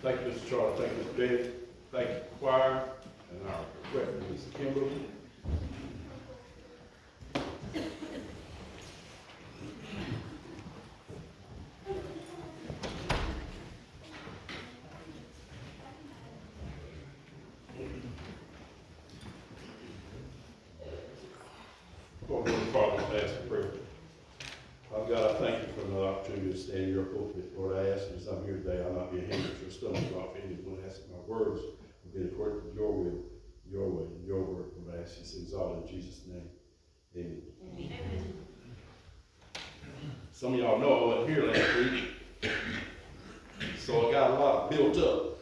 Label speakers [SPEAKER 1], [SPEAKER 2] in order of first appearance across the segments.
[SPEAKER 1] Thank you, Mr. Charles. Thank you, Mr. Betty. Thank you, choir, and our director, Mr. Kimberly. Lord, Father, I ask for prayer. Father God, I thank you for another opportunity to stand in your pulpit. Lord, I ask you as I'm here today, I'll not be a hindrance or stumbling block for anyone. I ask that my words will be according to your will, your way, and your word. Lord, I ask these things all in Jesus' name. Amen. Amen. Some of y'all know I wasn't here last week, so I got a lot built up.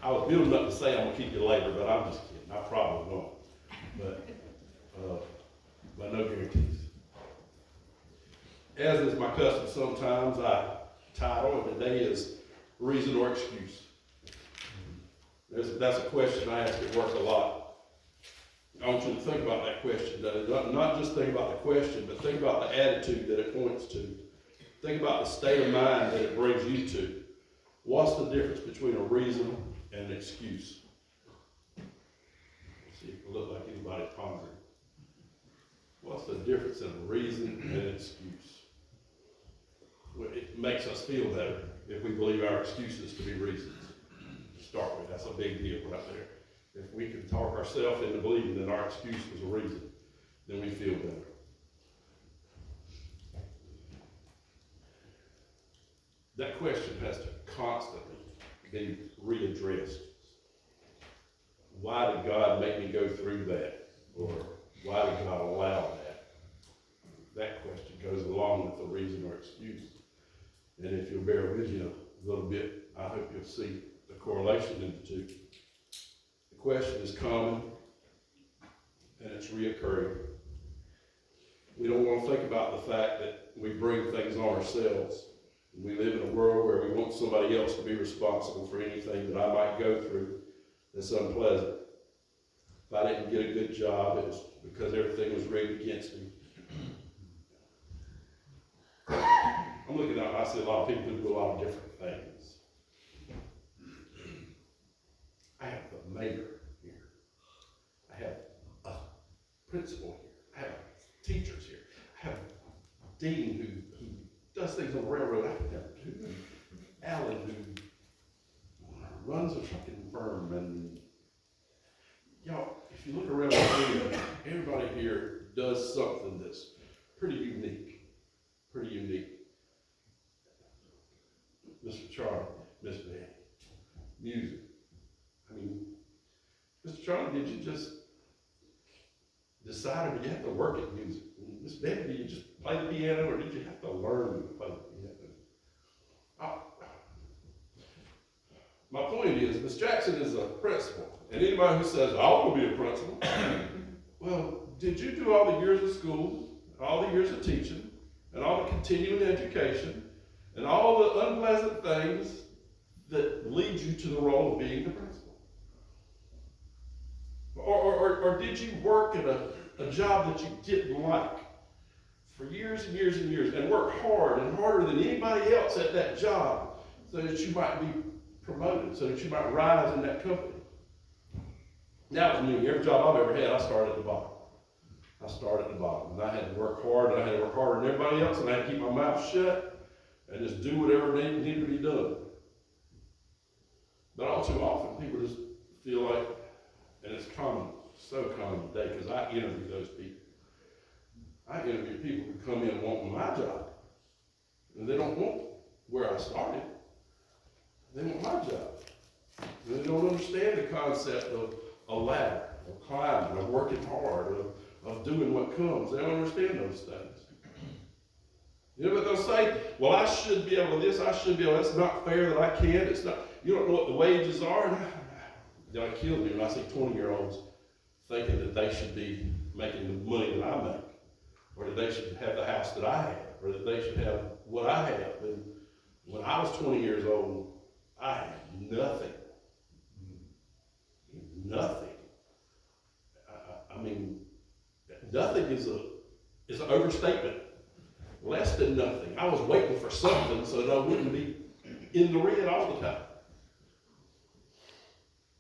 [SPEAKER 1] I was building up to say I'm going to keep you later, but I'm just kidding. I probably won't. But no guarantees. As is my custom, sometimes I title of the day is Reason or Excuse. That's a question I ask at work a lot. I want you to think about that question. Not just think about the question, but think about the attitude that it points to. Think about the state of mind that it brings you to. What's the difference between a reason and an excuse? See if it looks like anybody's pondering. What's the difference in a reason and an excuse? Well, it makes us feel better if we believe our excuses to be reasons. To start with, that's a big deal right there. If we can talk ourselves into believing that our excuse was a reason, then we feel better. That question has to constantly be readdressed. Why did God make me go through that? Or why did God allow that? That question goes along with the reason or excuse. And if you'll bear with you a little bit, I hope you'll see the correlation in the two. The question is common, and it's reoccurring. We don't want to think about the fact that we bring things on ourselves. We live in a world where we want somebody else to be responsible for anything that I might go through that's unpleasant. If I didn't get a good job, it was because everything was rigged against me. I'm looking out, I see a lot of people who do a lot of different things. I have the mayor here. I have a principal here. I have teachers here. I have a dean who does things on the railroad. I have Alan who runs a trucking firm. And y'all, if you look around the room, everybody here does something that's pretty unique. Pretty unique. Mr. Charlie, Miss Betty, music. I mean, Mr. Charlie, did you just decide, or did you have to work at music? Miss Betty, did you just play the piano, or did you have to learn to play the piano? My point is, Miss Jackson is a principal, and anybody who says, I want to be a principal, well, did you do all the years of school, all the years of teaching, and all the continuing education, and all the unpleasant things that lead you to the role of being the principal? Or did you work at a job that you didn't like for years and years and years, and work hard and harder than anybody else at that job so that you might be promoted, so that you might rise in that company? That was me. Every job I've ever had, I started at the bottom. I started at the bottom, and I had to work hard, and I had to work harder than everybody else, and I had to keep my mouth shut and just do whatever needed to be done. But all too often, people just feel like, and it's common, so common today, because I interview those people. I interview people who come in wanting my job, and they don't want where I started. They want my job. And they don't understand the concept of a ladder, of climbing, of working hard, of doing what comes. They don't understand those things. You know what they'll say? Well, I should be able to this, I should be able to, that's not fair that I can't. It's not, you don't know what the wages are. That killed me when I see 20-year-olds thinking that they should be making the money that I make, or that they should have the house that I have, or that they should have what I have. And when I was 20 years old, I had nothing. Nothing. I mean, nothing is an overstatement. less than nothing. I was waiting for something so that I wouldn't be in the red all the time.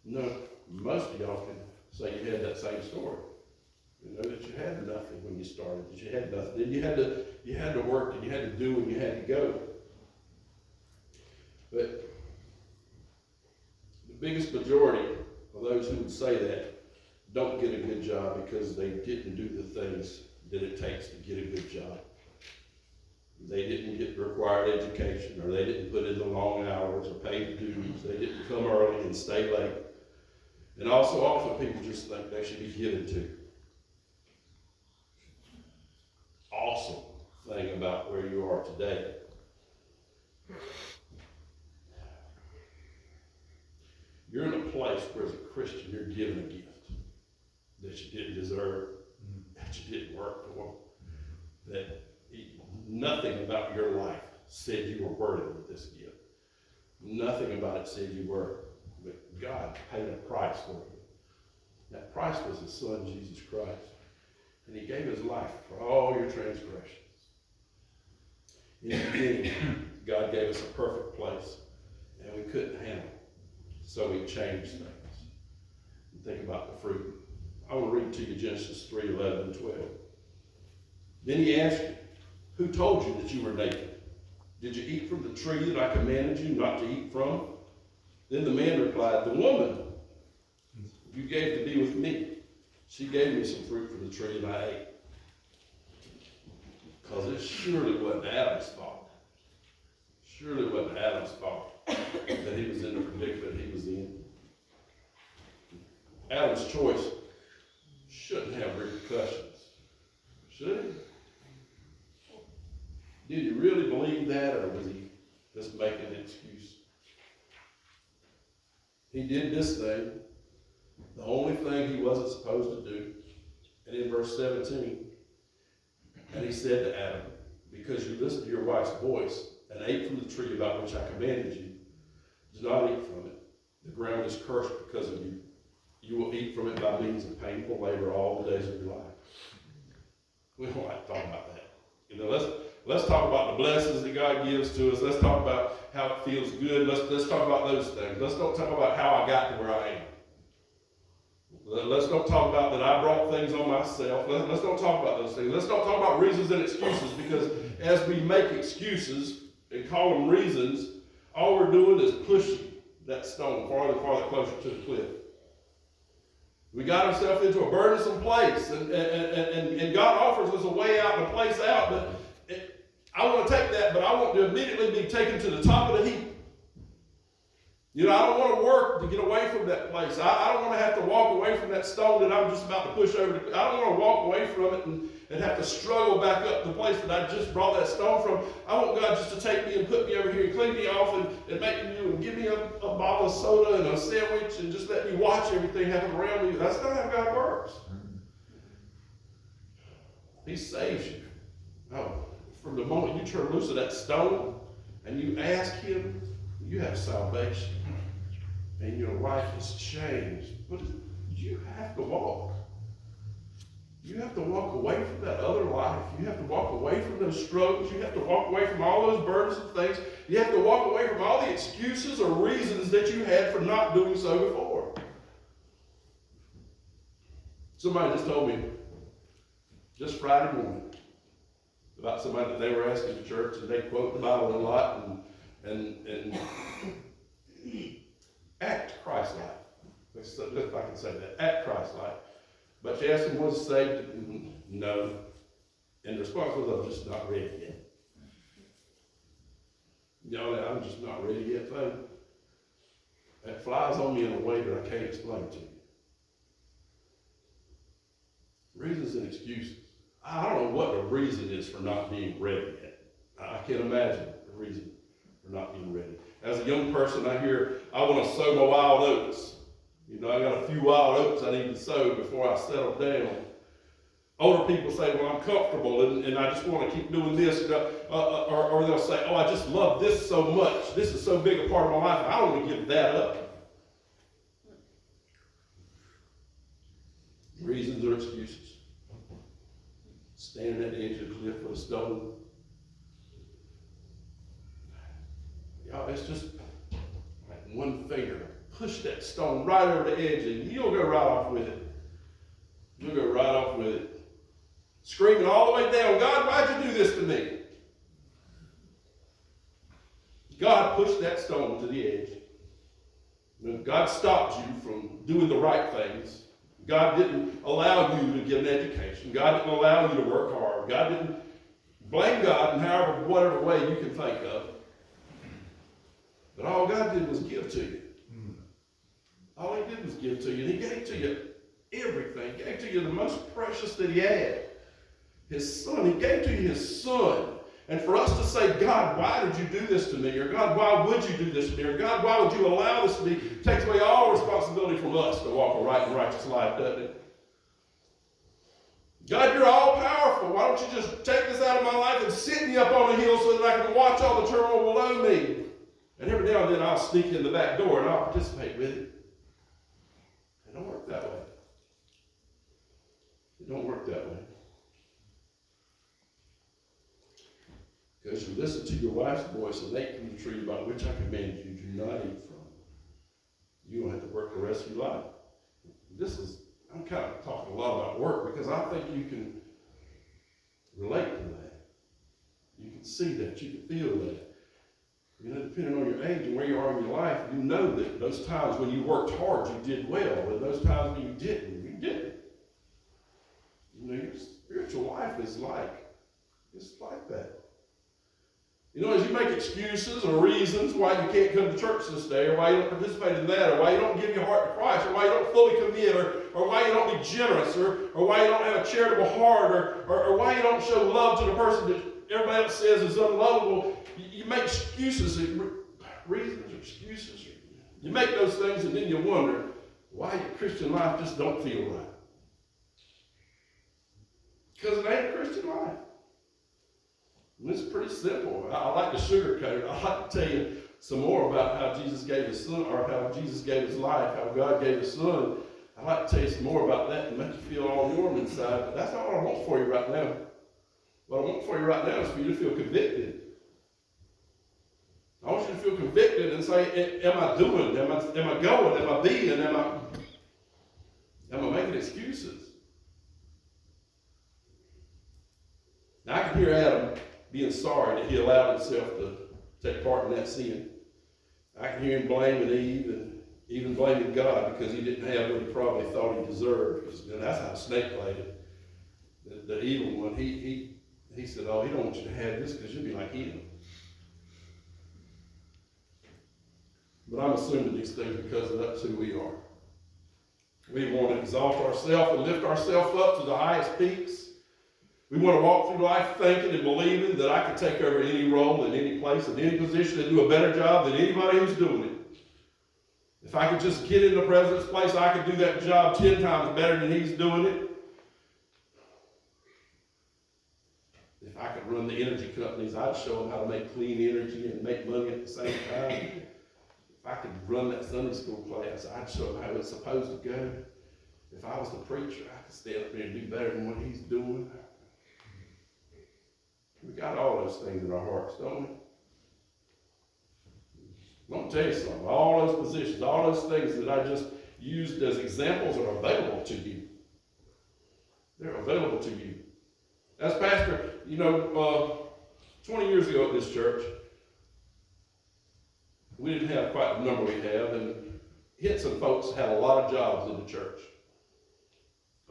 [SPEAKER 1] No, most of y'all can say you had that same story. You know, that you had nothing when you started, that you had nothing. Then you had to work, and you had to do, and you had to go. But the biggest majority of those who would say that don't get a good job because they didn't do the things that it takes to get a good job. They didn't get required education, or they didn't put in the long hours or pay the dues. They didn't come early and stay late. And also often people just think they should be given to. Awesome thing about where you are today. You're in a place where as a Christian you're given a gift that you didn't deserve, that you didn't work for, that nothing about your life said you were worthy of this gift. Nothing about it said you were. But God paid a price for you. That price was His Son, Jesus Christ. And He gave His life for all your transgressions. In the beginning, God gave us a perfect place, and we couldn't handle it. So He changed things. And think about the fruit. I want to read to you Genesis 3:11 and 12. Then He asked you, who told you that you were naked? Did you eat from the tree that I commanded you not to eat from? Then the man replied, the woman you gave to be with me, she gave me some fruit from the tree and I ate. Because it surely wasn't Adam's fault. Surely wasn't Adam's fault that he was in the predicament he was in. Adam's choice shouldn't have repercussions, should it? Did he really believe that, or was he just making an excuse? He did this thing, the only thing he wasn't supposed to do. And in verse 17, and he said to Adam, because you listened to your wife's voice and ate from the tree about which I commanded you, do not eat from it. The ground is cursed because of you. You will eat from it by means of painful labor all the days of your life. We don't like to talk about that. You know, let's talk about the blessings that God gives to us. Let's talk about how it feels good. Let's talk about those things. Let's don't talk about how I got to where I am. Let's don't talk about that I brought things on myself. Let's don't talk about those things. Let's don't talk about reasons and excuses, because as we make excuses and call them reasons, all we're doing is pushing that stone farther and farther closer to the cliff. We got ourselves into a burdensome place, and God offers us a way out and a place out, but I want to take that, but I want to immediately be taken to the top of the heap. You know, I don't want to work to get away from that place. I don't want to have to walk away from that stone that I'm just about to push over. I don't want to walk away from it and have to struggle back up to the place that I just brought that stone from. I want God just to take me and put me over here and clean me off and make me new and give me a bottle of soda and a sandwich and just let me watch everything happen around me. That's not how God works. He saves you. Oh, from the moment you turn loose of that stone and you ask Him, you have salvation. And your life is changed. But you have to walk. You have to walk away from that other life. You have to walk away from those struggles. You have to walk away from all those burdensome things. You have to walk away from all the excuses or reasons that you had for not doing so before. Somebody just told me just Friday morning about somebody that they were asking to church, and they quote the Bible a lot and act Christ-like. If I can say that, act Christ-like. But you ask them, was saved? No. And the response was, I'm just not ready yet. Y'all, I'm just not ready yet, thing. That flies on me in a way that I can't explain to you. Reasons and excuses. I don't know what the reason is for not being ready yet. I can't imagine the reason for not being ready. As a young person, I hear, I want to sow my wild oats. You know, I got a few wild oats I need to sow before I settle down. Older people say, well, I'm comfortable and I just want to keep doing this. Or they'll say, oh, I just love this so much. This is so big a part of my life. I don't want to give that up. Reasons or excuses. Standing at the edge of the cliff with a stone Y'all, it's just like one finger. Push that stone right over the edge and you'll go right off with it. You'll go right off with it. Screaming all the way down, God, why'd you do this to me? God pushed that stone to the edge. God stopped you from doing the right things. God didn't allow you to get an education. God didn't allow you to work hard. God didn't blame God in whatever way you can think of. But all God did was give to you. All he did was give to you. And he gave to you everything. He gave to you the most precious that he had. His son. He gave to you his son. And for us to say, God, why did you do this to me? Or God, why would you do this to me? Or God, why would you allow this to be? Takes away all responsibility from us to walk a right and righteous life, doesn't it? God, you're all powerful. Why don't you just take this out of my life and sit me up on a hill so that I can watch all the turmoil below me? And every now and then I'll sneak in the back door and I'll participate with it. It don't work that way. It don't work that way. Because you listen to your wife's voice and ate from the tree about which I commanded you, do not eat from. You don't have to work the rest of your life. I'm kind of talking a lot about work because I think you can relate to that. You can see that. You can feel that. Depending on your age and where you are in your life, you know that those times when you worked hard, you did well. And those times when you didn't, you didn't. Your spiritual life is it's like that. As you make excuses or reasons why you can't come to church this day, or why you don't participate in that, or why you don't give your heart to Christ, or why you don't fully commit, or why you don't be generous, or why you don't have a charitable heart, or why you don't show love to the person that everybody else says is unlovable, you make excuses, reasons or excuses. You make those things and then you wonder why your Christian life just don't feel right. Because it ain't a Christian life. And it's pretty simple. I like to sugarcoat it. I like to tell you some more about how Jesus gave his son, or how Jesus gave his life, how God gave his son. I'd like to tell you some more about that and make you feel all warm inside. But that's not what I want for you right now. What I want for you right now is for you to feel convicted. I want you to feel convicted and say, am I doing? Am I going? Am I being? Am I making excuses? Now I can hear Adam being sorry that he allowed himself to take part in that sin. I can hear him blaming Eve and even blaming God because he didn't have what he probably thought he deserved. Because that's how the snake played it. The evil one, he said, oh, he don't want you to have this because you'll be like him. But I'm assuming these things because that's who we are. We want to exalt ourselves and lift ourselves up to the highest peaks. We want to walk through life thinking and believing that I can take over any role in any place, in any position, and do a better job than anybody who's doing it. If I could just get in the president's place, I could do that job 10 times better than he's doing it. If I could run the energy companies, I'd show them how to make clean energy and make money at the same time. If I could run that Sunday school class, I'd show them how it's supposed to go. If I was the preacher, I could stand up there and do better than what he's doing. We got all those things in our hearts, don't we? I'm going to tell you something. All those positions, all those things that I just used as examples are available to you. They're available to you. As pastor, 20 years ago at this church, we didn't have quite the number we have, and Hinson folks had a lot of jobs in the church.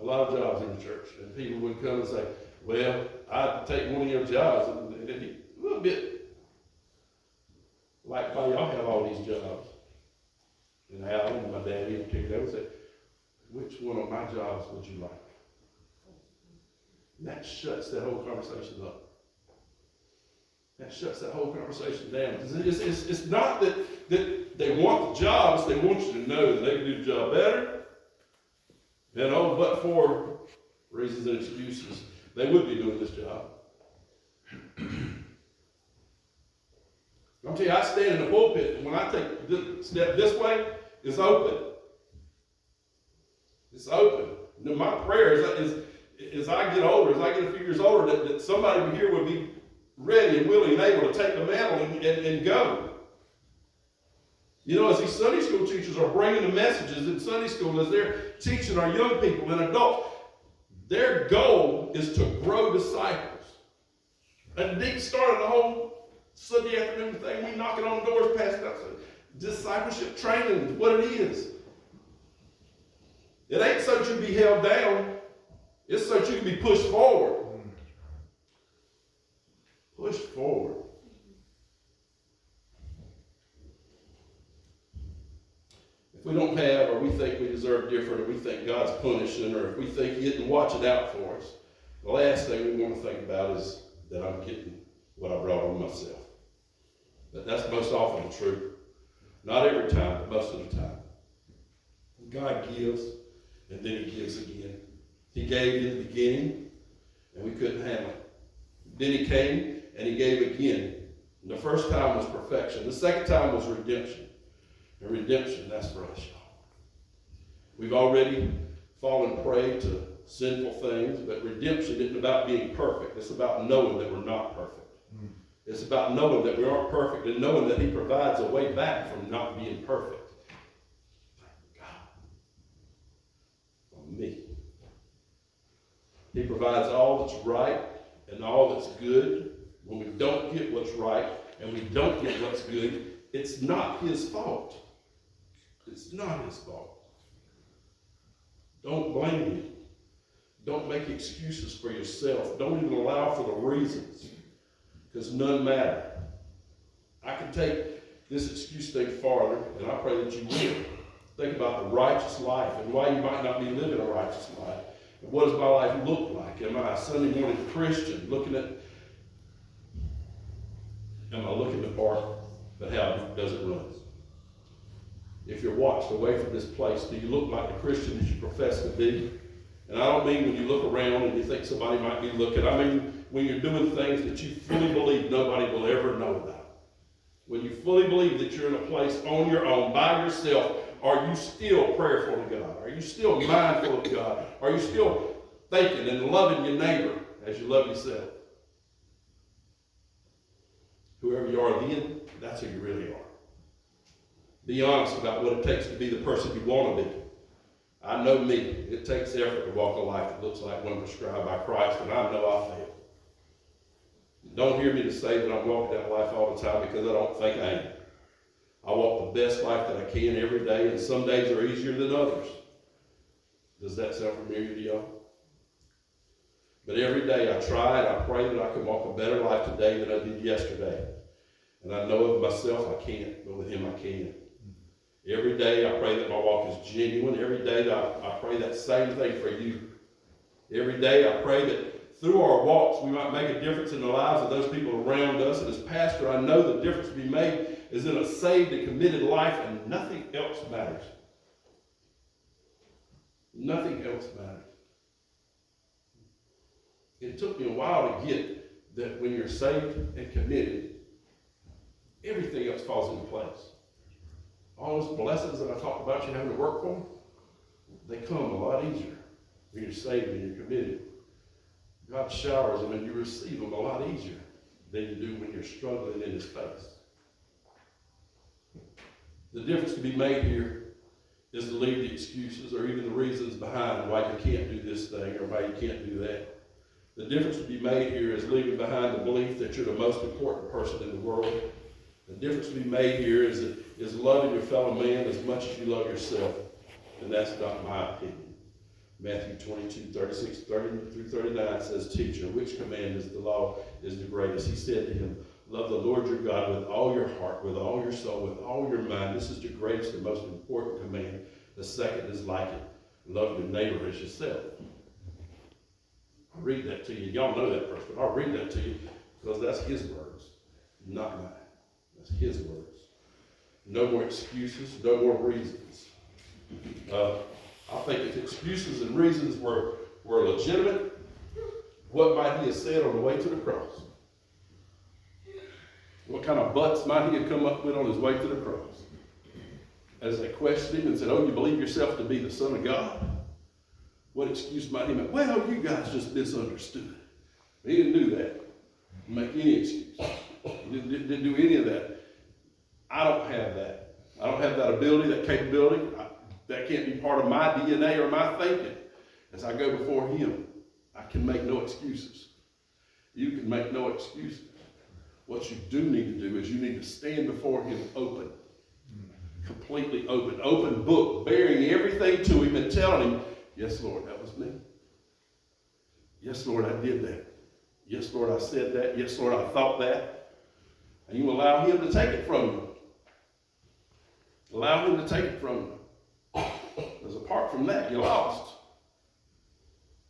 [SPEAKER 1] A lot of jobs in the church. And people would come and say, well, I'd take one of your jobs, and it'd be a little bit like why y'all have all these jobs. And Alan and my daddy in particular would say, which one of my jobs would you like? And that shuts that whole conversation up. That shuts that whole conversation down. It's not that they want the jobs, they want you to know that they can do the job better. And but for reasons and excuses, they would be doing this job. I'm telling you, I stand in the pulpit, and when I take this step this way, it's open. It's open. And my prayer is as I get older, as I get a few years older, that somebody here would be ready and willing and able to take the mantle and go. You know, as these Sunday school teachers are bringing the messages in Sunday school, as they're teaching our young people and adults, their goal is to grow disciples. And Dick started the whole Sunday afternoon thing, we knocking on doors, passing out. Discipleship training is what it is. It ain't so that you be held down. It's so that you can be pushed forward. Pushed forward. If we don't have, or we think we deserve different, or we think God's punishing, or if we think He isn't watching out for us, the last thing we want to think about is that I'm getting what I brought on myself. But that's most often the truth. Not every time, but most of the time. God gives, and then He gives again. He gave in the beginning, and we couldn't handle it. Then He came, and He gave again. And the first time was perfection. The second time was redemption. And redemption, that's for us, y'all. We've already fallen prey to sinful things, but redemption isn't about being perfect. It's about knowing that we're not perfect. It's about knowing that we aren't perfect and knowing that He provides a way back from not being perfect. Thank God. For me. He provides all that's right and all that's good. When we don't get what's right and we don't get what's good, it's not His fault. It's not His fault. Don't blame Him. Don't make excuses for yourself. Don't even allow for the reasons, because none matter. I can take this excuse thing farther, and I pray that you will. Think about the righteous life and why you might not be living a righteous life. And what does my life look like? Am I a Sunday morning Christian am I looking the part, but how does it run? If you're watched away from this place, do you look like the Christian that you profess to be? And I don't mean when you look around and you think somebody might be looking. I mean when you're doing things that you fully believe nobody will ever know about. When you fully believe that you're in a place on your own, by yourself, are you still prayerful to God? Are you still mindful of God? Are you still thinking and loving your neighbor as you love yourself? Whoever you are then, that's who you really are. Be honest about what it takes to be the person you want to be. I know me. It takes effort to walk a life that looks like one prescribed by Christ, and I know I fail. Don't hear me to say that I'm walking that life all the time, because I don't think I am. I walk the best life that I can every day, and some days are easier than others. Does that sound familiar to y'all? But every day I try and I pray that I can walk a better life today than I did yesterday. And I know of myself I can't, but with Him I can. Every day I pray that my walk is genuine. Every day that I pray that same thing for you. Every day I pray that through our walks we might make a difference in the lives of those people around us. And as pastor, I know the difference to be made is in a saved and committed life, and nothing else matters. Nothing else matters. It took me a while to get that when you're saved and committed, everything else falls into place. All those blessings that I talked about you having to work for, they come a lot easier when you're saved and you're committed. God showers them and you receive them a lot easier than you do when you're struggling in His face. The difference to be made here is to leave the excuses or even the reasons behind why you can't do this thing or why you can't do that. The difference to be made here is leaving behind the belief that you're the most important person in the world. The difference to be made here is loving your fellow man as much as you love yourself. And that's not my opinion. Matthew 22:36-30-39 says, "Teacher, which command is the law is the greatest?" He said to him, "Love the Lord your God with all your heart, with all your soul, with all your mind. This is the greatest and most important command. The second is like it. Love your neighbor as yourself." I'll read that to you. Y'all know that verse, but I'll read that to you because that's His words, not mine. That's His words. No more excuses, no more reasons. I think if excuses and reasons were legitimate, what might He have said on the way to the cross? What kind of butts might He have come up with on His way to the cross? As they questioned Him and said, "Oh, you believe yourself to be the Son of God?" What excuse might He make? "Well, you guys just misunderstood." He didn't do that. Make any excuse. He didn't do any of that. I don't have that. I don't have that ability, that capability. That can't be part of my DNA or my thinking. As I go before him, I can make no excuses. You can make no excuses. What you do need to do is you need to stand before him open. Completely open. Open book, bearing everything to him and telling him, yes, Lord, that was me. Yes, Lord, I did that. Yes, Lord, I said that. Yes, Lord, I thought that. And you allow him to take it from you. Allow him to take it from you. Because apart from that, you're lost.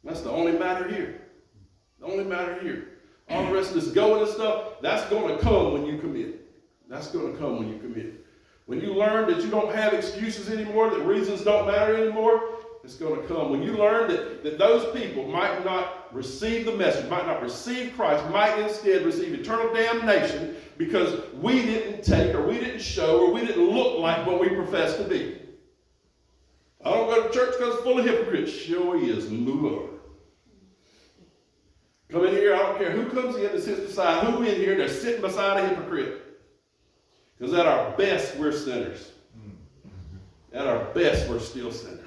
[SPEAKER 1] That's the only matter here. The only matter here. All the rest of this going and stuff, that's going to come when you commit. That's going to come when you commit. When you learn that you don't have excuses anymore, that reasons don't matter anymore, it's going to come. When you learn that those people might not receive the message, might not receive Christ, might instead receive eternal damnation because we didn't take or we didn't show or we didn't look like what we profess to be. I don't go to church because it's full of hypocrites. Sure is. Move over. Come in here, I don't care who comes in and sits beside who in here, they're sitting beside a hypocrite. Because at our best, we're sinners. At our best, we're still sinners.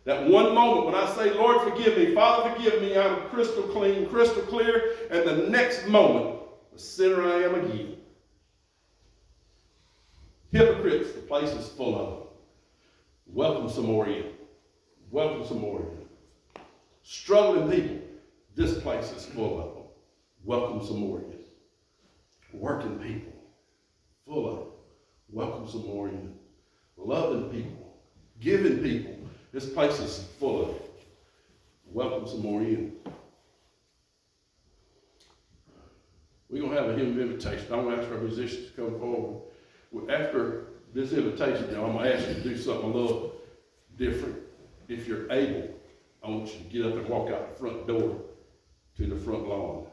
[SPEAKER 1] That one moment when I say, Lord, forgive me, Father, forgive me, I'm crystal clean, crystal clear, and the next moment, the sinner I am again. Hypocrites, the place is full of them. Welcome some more in. Welcome some more in. Struggling people, this place is full of them. Welcome some more in. Working people, full of them. Welcome some more in. Loving people, giving people, this place is full of them. Welcome some more in. We're going to have a hymn of invitation. I'm going to ask our musicians to come forward. After this invitation, now I'm going to ask you to do something a little different. If you're able, I want you to get up and walk out the front door to the front lawn.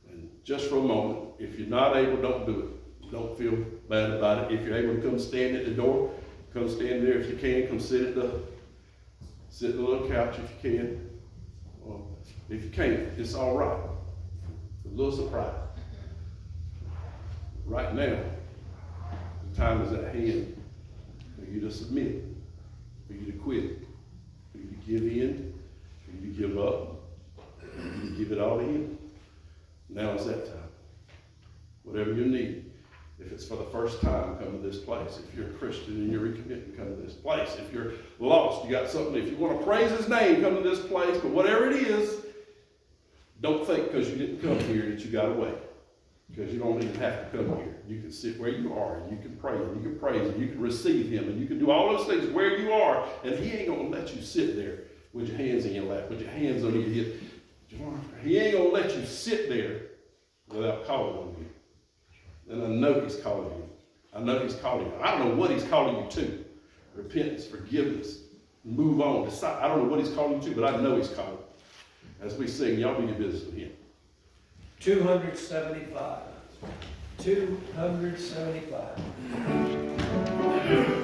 [SPEAKER 1] And just for a moment, if you're not able, don't do it. Don't feel bad about it. If you're able to come stand at the door, come stand there if you can. Come sit at the little couch if you can. If you can't, it's all right. A little surprise. Right now, the time is at hand for you to submit, for you to quit, for you to give in, for you to give up, for you to give it all to him. Now is that time. Whatever you need. If it's for the first time, come to this place. If you're a Christian and you're recommitted, come to this place. If you're lost, you got something. If you want to praise his name, come to this place. But whatever it is, don't think because you didn't come here that you got away. Because you don't even have to come here. You can sit where you are, and you can pray, and you can praise, and you can receive him, and you can do all those things where you are, and he ain't going to let you sit there with your hands in your lap, with your hands on your hip. He ain't going to let you sit there without calling on you. And I know he's calling you. I know he's calling you. I don't know what he's calling you to. Repentance, forgiveness, move on. I don't know what he's calling you to, but I know he's calling. As we sing, y'all be your business with him.
[SPEAKER 2] 275. 275.